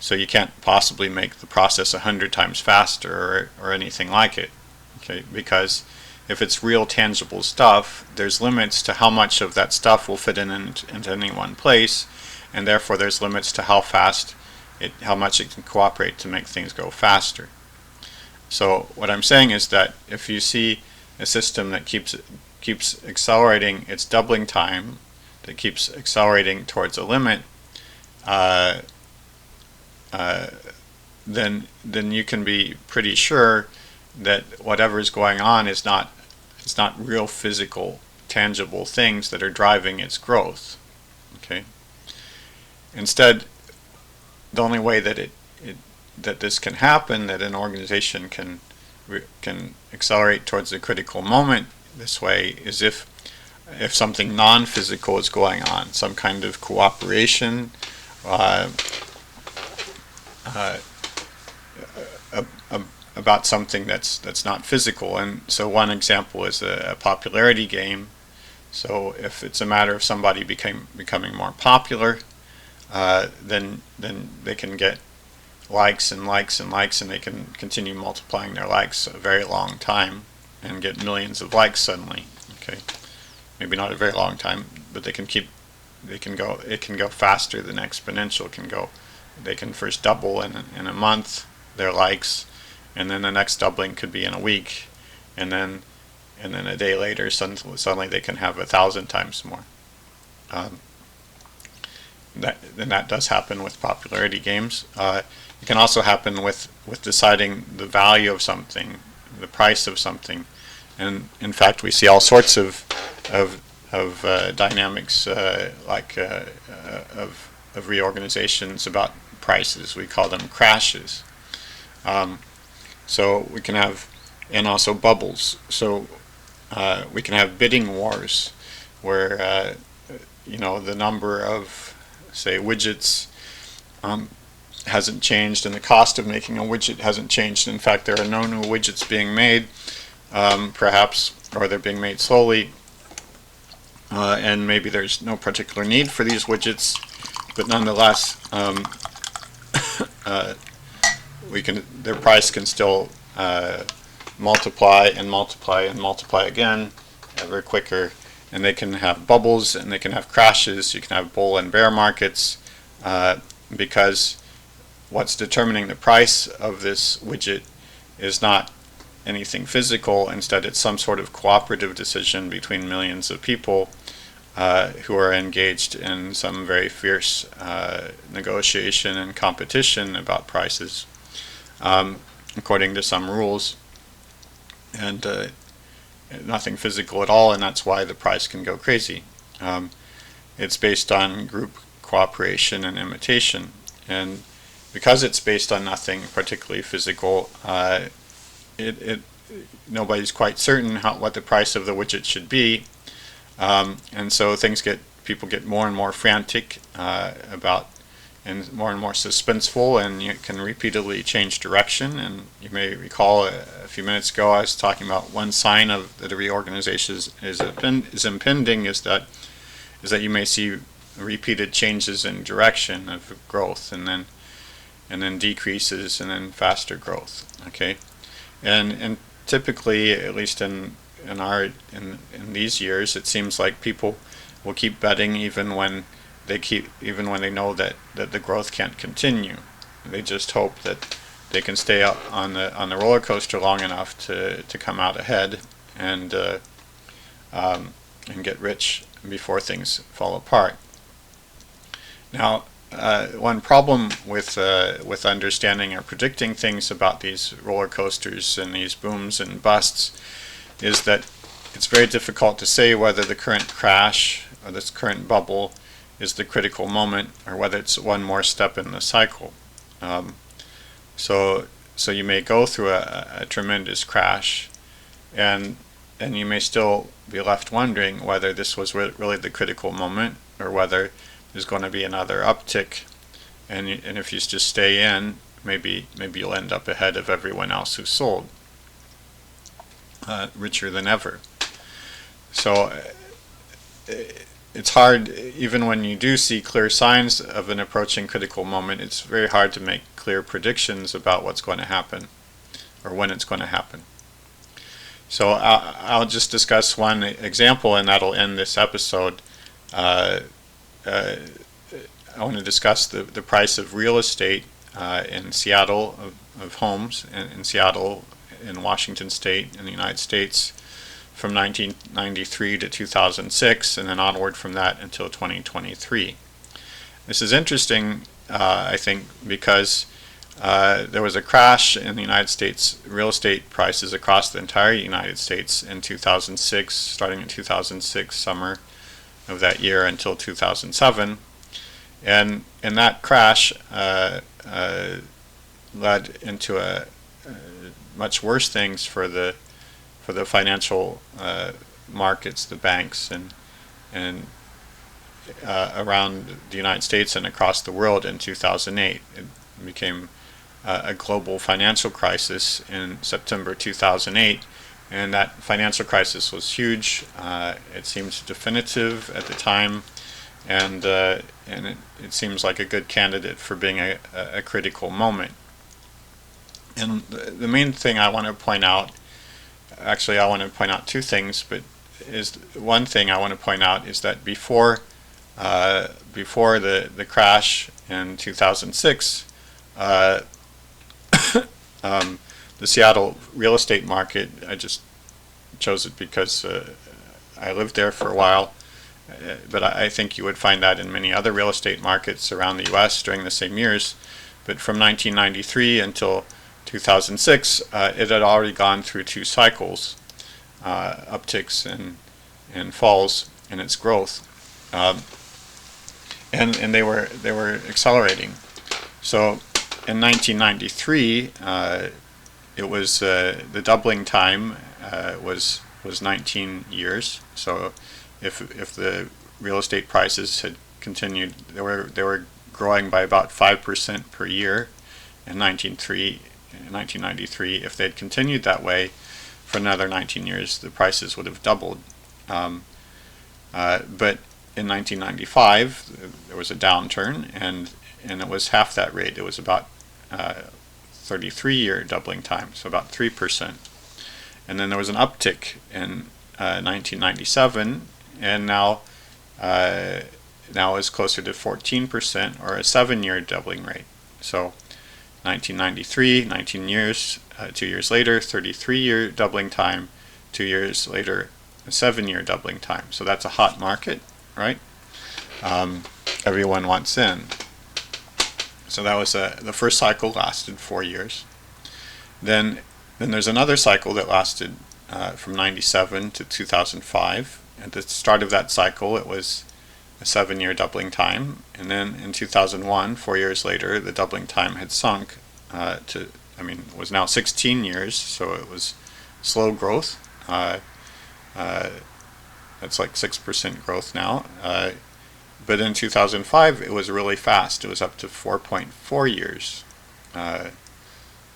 So you can't possibly make the process 100 times faster or anything like it, okay? Because if it's real tangible stuff, there's limits to how much of that stuff will fit into any one place, and therefore there's limits to how much it can cooperate to make things go faster. So what I'm saying is that if you see a system that keeps accelerating its doubling time, that keeps accelerating towards a limit, then you can be pretty sure that whatever is going on is not real physical, tangible things that are driving its growth. Okay. Instead, the only way that that this can happen, that an organization can accelerate towards a critical moment this way, is if something non-physical is going on, some kind of cooperation about something that's not physical. And so one example is a popularity game. So if it's a matter of somebody becoming more popular, then they can get likes and likes and likes, and they can continue multiplying their likes a very long time and get millions of likes suddenly. Okay, maybe not a very long time, but it can go faster than exponential can go. They can first double in a month their likes, and then the next doubling could be in a week, and then a day later suddenly they can have 1,000 times more. That does happen with popularity games. It can also happen with deciding the value of something, the price of something, and in fact we see all sorts of dynamics of reorganizations about prices. We call them crashes. So we can have, and also bubbles. So we can have bidding wars, where the number of, say, widgets hasn't changed, and the cost of making a widget hasn't changed. In fact, there are no new widgets being made, perhaps, or they're being made slowly, and maybe there's no particular need for these widgets, but nonetheless, their price can still multiply and multiply and multiply again, ever quicker. And they can have bubbles, and they can have crashes. You can have bull and bear markets, because what's determining the price of this widget is not anything physical. Instead, it's some sort of cooperative decision between millions of people who are engaged in some very fierce negotiation and competition about prices, according to some rules, and nothing physical at all, and that's why the price can go crazy. It's based on group cooperation and imitation, and because it's based on nothing particularly physical, nobody's quite certain what the price of the widget should be, and so people get more and more frantic about, and more suspenseful, and you can repeatedly change direction. And you may recall a few minutes ago I was talking about one sign of that a reorganization is impending is that you may see repeated changes in direction of growth, and then decreases, and then faster growth. Okay, and typically, at least in these years, it seems like people will keep betting even when they know that the growth can't continue. They just hope that they can stay up on the roller coaster long enough to come out ahead and get rich before things fall apart. Now, one problem with understanding or predicting things about these roller coasters and these booms and busts is that it's very difficult to say whether the current crash or this current bubble is the critical moment, or whether it's one more step in the cycle. So you may go through a tremendous crash, and you may still be left wondering whether this was really the critical moment, or whether there's going to be another uptick, and if you just stay in, maybe you'll end up ahead of everyone else who sold, richer than ever. So it's hard, even when you do see clear signs of an approaching critical moment, it's very hard to make clear predictions about what's going to happen or when it's going to happen. So I'll just discuss one example, and that'll end this episode. I want to discuss the price of real estate in Seattle, of homes in Seattle, in Washington State, in the United States, from 1993 to 2006, and then onward from that until 2023. This is interesting, I think, because there was a crash in the United States real estate prices across the entire United States in 2006, starting in 2006 summer of that year until 2007, and that crash led into much worse things for the financial markets, the banks, and around the United States and across the world in 2008. It became a global financial crisis in September 2008, and that financial crisis was huge. It seemed definitive at the time, and it seems like a good candidate for being a critical moment. And the main thing I want to point out, actually I want to point out two things, but one thing I want to point out is that before the crash in 2006, the Seattle real estate market, I just chose it because I lived there for a while, but I think you would find that in many other real estate markets around the U.S. during the same years. But from 1993 until 2006, it had already gone through two cycles, upticks and falls in its growth, and they were accelerating. So in 1993, it was the doubling time was 19 years. So if the real estate prices had continued, they were growing by about 5% per year in 1993. If they'd continued that way for another 19 years, the prices would have doubled. But in 1995, there was a downturn, and it was half that rate. It was about 33-year doubling time, so about 3%. And then there was an uptick in 1997, and now is closer to 14%, or a 7-year doubling rate. So 1993, 19 years, 2 years later, 33-year doubling time, 2 years later, a 7-year doubling time. So that's a hot market, right? Everyone wants in. So that was the first cycle lasted 4 years. Then there's another cycle that lasted from 97 to 2005. At the start of that cycle, it was a 7-year doubling time, and then in 2001, 4 years later, the doubling time had sunk it was now 16 years, so it was slow growth. That's like 6% growth now. But in 2005, it was really fast. It was up to 4.4 years.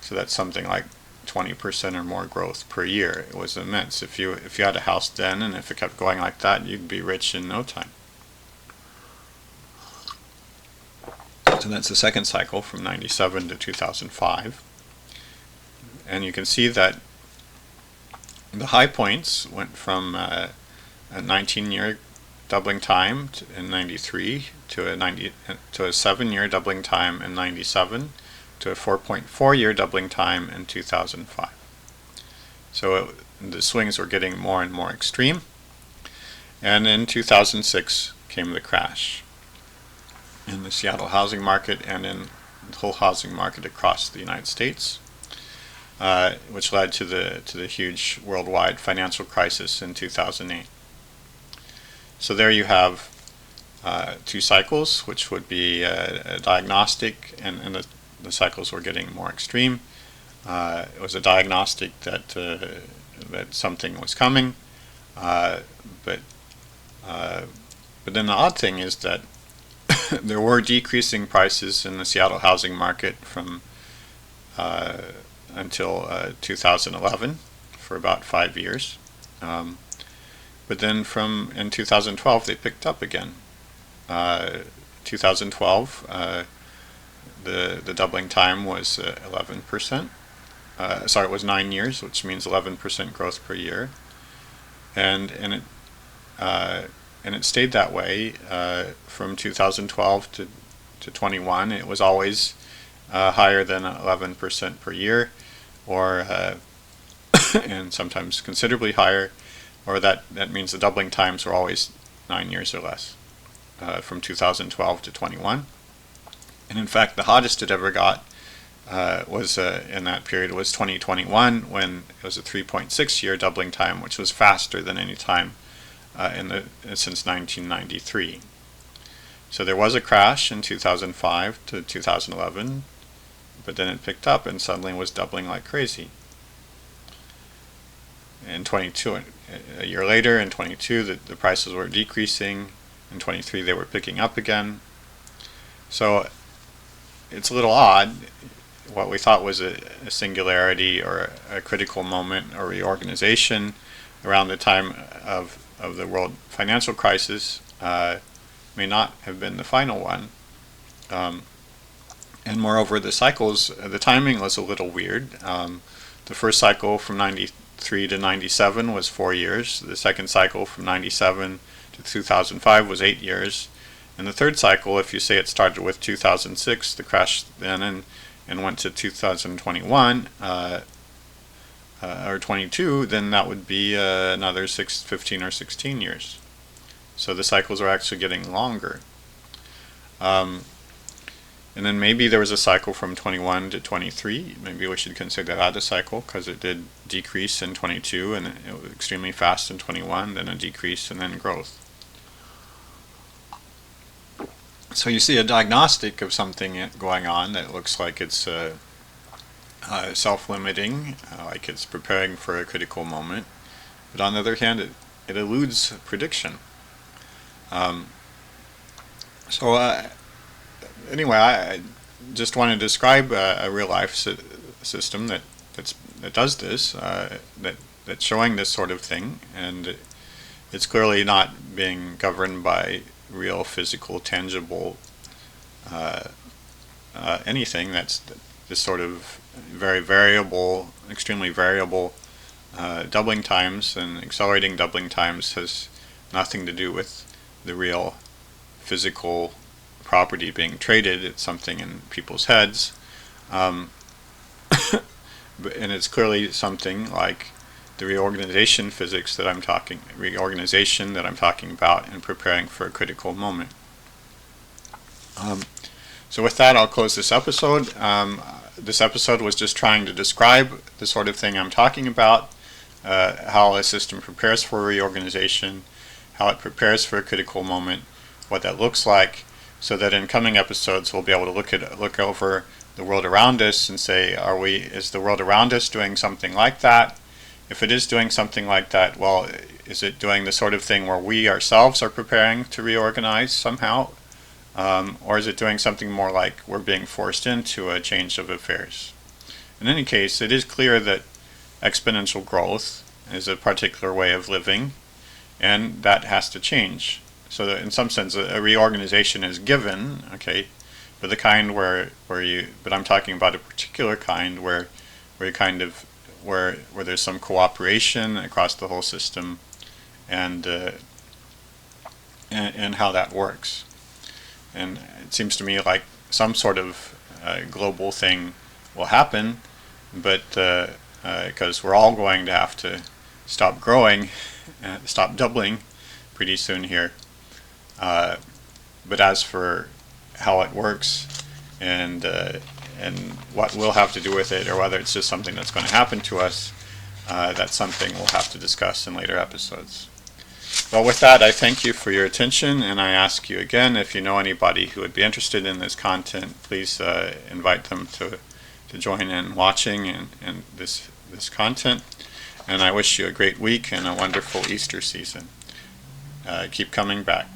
So that's something like 20% or more growth per year. It was immense. If you had a house then, and if it kept going like that, you'd be rich in no time. So that's the second cycle from 97 to 2005. And you can see that the high points went from a 19-year doubling time in 93 to a 7-year doubling time in 97 to a 4.4-year doubling time in 2005. So the swings were getting more and more extreme. And in 2006 came the crash in the Seattle housing market and in the whole housing market across the United States, which led to the huge worldwide financial crisis in 2008. So there you have two cycles, which would be a diagnostic, and the cycles were getting more extreme. It was a diagnostic that something was coming, but then the odd thing is that there were decreasing prices in the Seattle housing market from until 2011 for about 5 years. But then in 2012 they picked up again. 2012 the doubling time was 11%. It was 9 years, which means 11% growth per year, and it stayed that way from 2012 to 21. It was always higher than 11% per year, or and sometimes considerably higher, or that means the doubling times were always 9 years or less from 2012 to 21. And in fact, the hottest it ever got was in that period was 2021, when it was a 3.6-year doubling time, which was faster than any time since 1993. So there was a crash in 2005 to 2011, but then it picked up and suddenly was doubling like crazy. In 22, a year later, in 22, the prices were decreasing. In 23, they were picking up again. So it's a little odd. What we thought was a singularity or a critical moment or reorganization around the time of the world financial crisis may not have been the final one. And moreover, the cycles, the timing was a little weird. The first cycle from 93 to 97 was 4 years. The second cycle from 97 to 2005 was 8 years. And the third cycle, if you say it started with 2006, the crash then, and went to 2021 or 22, then that would be another 15 or 16 years. So the cycles are actually getting longer. And then maybe there was a cycle from 21 to 23. Maybe we should consider that a cycle, because it did decrease in 22 and it was extremely fast in 21, then a decrease and then growth. So you see a diagnostic of something going on that looks like it's self-limiting, like it's preparing for a critical moment. But on the other hand, it eludes prediction. Anyway, I just want to describe a real-life system that does this, that's showing this sort of thing, and it's clearly not being governed by real, physical, tangible anything. That's this sort of very variable, extremely variable doubling times, and accelerating doubling times has nothing to do with the real physical property being traded. It's something in people's heads, and it's clearly something like the reorganization physics that I'm talking about, and preparing for a critical moment. So with that, I'll close this episode. This episode was just trying to describe the sort of thing I'm talking about, how a system prepares for reorganization, how it prepares for a critical moment, what that looks like, so that in coming episodes we'll be able to look over the world around us and say, is the world around us doing something like that? If it is doing something like that, well, is it doing the sort of thing where we ourselves are preparing to reorganize somehow? Or is it doing something more like we're being forced into a change of affairs? In any case, it is clear that exponential growth is a particular way of living, and that has to change. So that in some sense, a reorganization is given, okay, but the kind but I'm talking about a particular kind where you kind of where there's some cooperation across the whole system, and how that works. And it seems to me like some sort of global thing will happen, but because we're all going to have to stop growing, stop doubling pretty soon here. But as for how it works and what we'll have to do with it, or whether it's just something that's going to happen to us, that's something we'll have to discuss in later episodes. Well, with that, I thank you for your attention, and I ask you again, if you know anybody who would be interested in this content, please invite them to join in watching and this content. And I wish you a great week and a wonderful Easter season. Keep coming back.